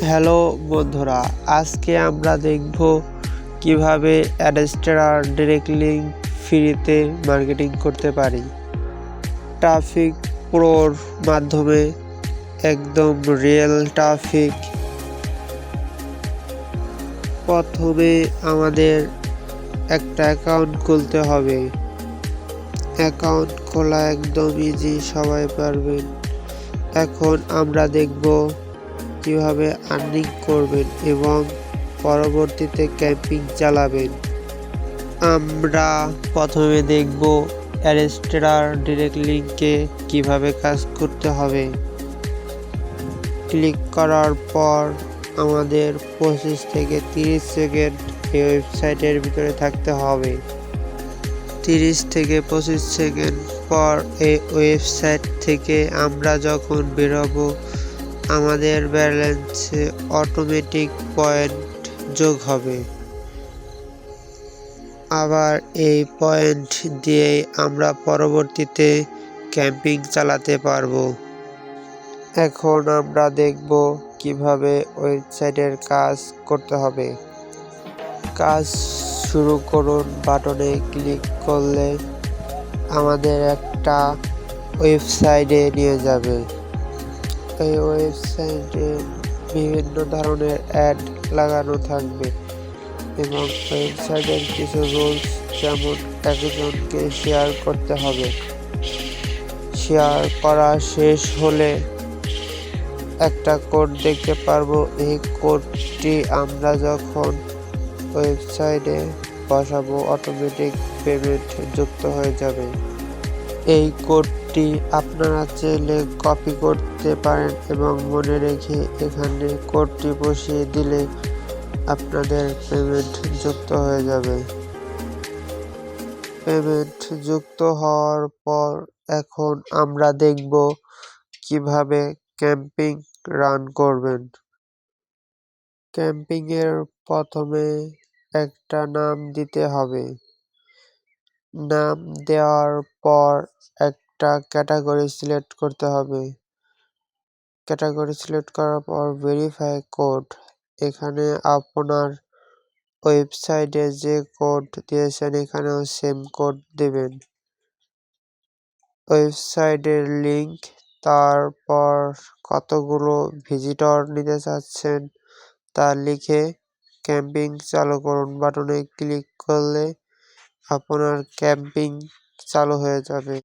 Hello বন্ধুরা, আজকে আমরা দেখব কিভাবে অ্যাডস্টার আর ডাইরেক্ট লিঙ্ক ফ্রিতে মার্কেটিং করতে পারি ট্রাফিক প্রোর মাধ্যমে। একদম রিয়েল ট্রাফিক। প্রথমে আমাদের একটা অ্যাকাউন্ট খুলতে হবে। অ্যাকাউন্ট খোলা একদম ইজি, সবাই পারবেন। এখন আমরা দেখব কিভাবে আর্নিং করবেন এবং পরবর্তীতে ক্যাম্পিং চালাবেন। আমরা প্রথমে দেখব অ্যাডস্টার ডাইরেক্ট লিঙ্কে কিভাবে কাজ করতে হবে। ক্লিক করার পর আমাদের 25 থেকে 30 সেকেন্ড এই ওয়েবসাইটের ভিতরে থাকতে হবে। 30 থেকে 25 সেকেন্ড পর এই ওয়েবসাইট থেকে আমরা যখন বেরোবো, আমাদের ব্যালেন্সে অটোমেটিক পয়েন্ট যোগ হবে। আবার এই পয়েন্ট দিয়েই আমরা পরবর্তীতে ক্যাম্পিং চালাতে পারবো। এখন আমরা দেখব কিভাবে ওয়েবসাইটের কাজ করতে হবে। কাজ শুরু করুন বাটনে ক্লিক করলে আমাদের একটা ওয়েবসাইটে নিয়ে যাবে। এই ওয়েবসাইটে বিভিন্ন ধরনের অ্যাড লাগানো থাকবে এবং ওয়েবসাইটের কিছু রুলস, যেমন একজনকে শেয়ার করতে হবে। শেয়ার করা শেষ হলে একটা কোড দেখতে পারবো। এই কোডটি আমরা যখন ওয়েবসাইটে বসাবো, অটোমেটিক পেমেন্ট যুক্ত হয়ে যাবে। এই কোডটি আপনারা চাইলে কপি করতে পারেন এবং মনে রেখে এখানে কোডটি বসিয়ে দিলে আপনাদের পেমেন্ট যুক্ত হয়ে যাবে। পেমেন্ট যুক্ত হওয়ার পর এখন আমরা দেখব কিভাবে ক্যাম্পিং রান করবেন। ক্যাম্পিংয়ের প্রথমে একটা নাম দিতে হবে। নাম দেওয়ার পর একটা ক্যাটাগরি সিলেক্ট করতে হবে। ক্যাটাগরি সিলেক্ট করার পর ভেরিফাই কোড। এখানে আপনার ওয়েবসাইটে যে কোড দিয়েছেন এখানেও সেম কোড দেবেন। ওয়েবসাইটের লিংক, তারপর কতগুলো ভিজিটর নিতে চাচ্ছেন তা লিখে ক্যাম্পিং চালু করুন বাটনে ক্লিক করলে আপনার ক্যাম্পিং চালু হয়ে যাবে।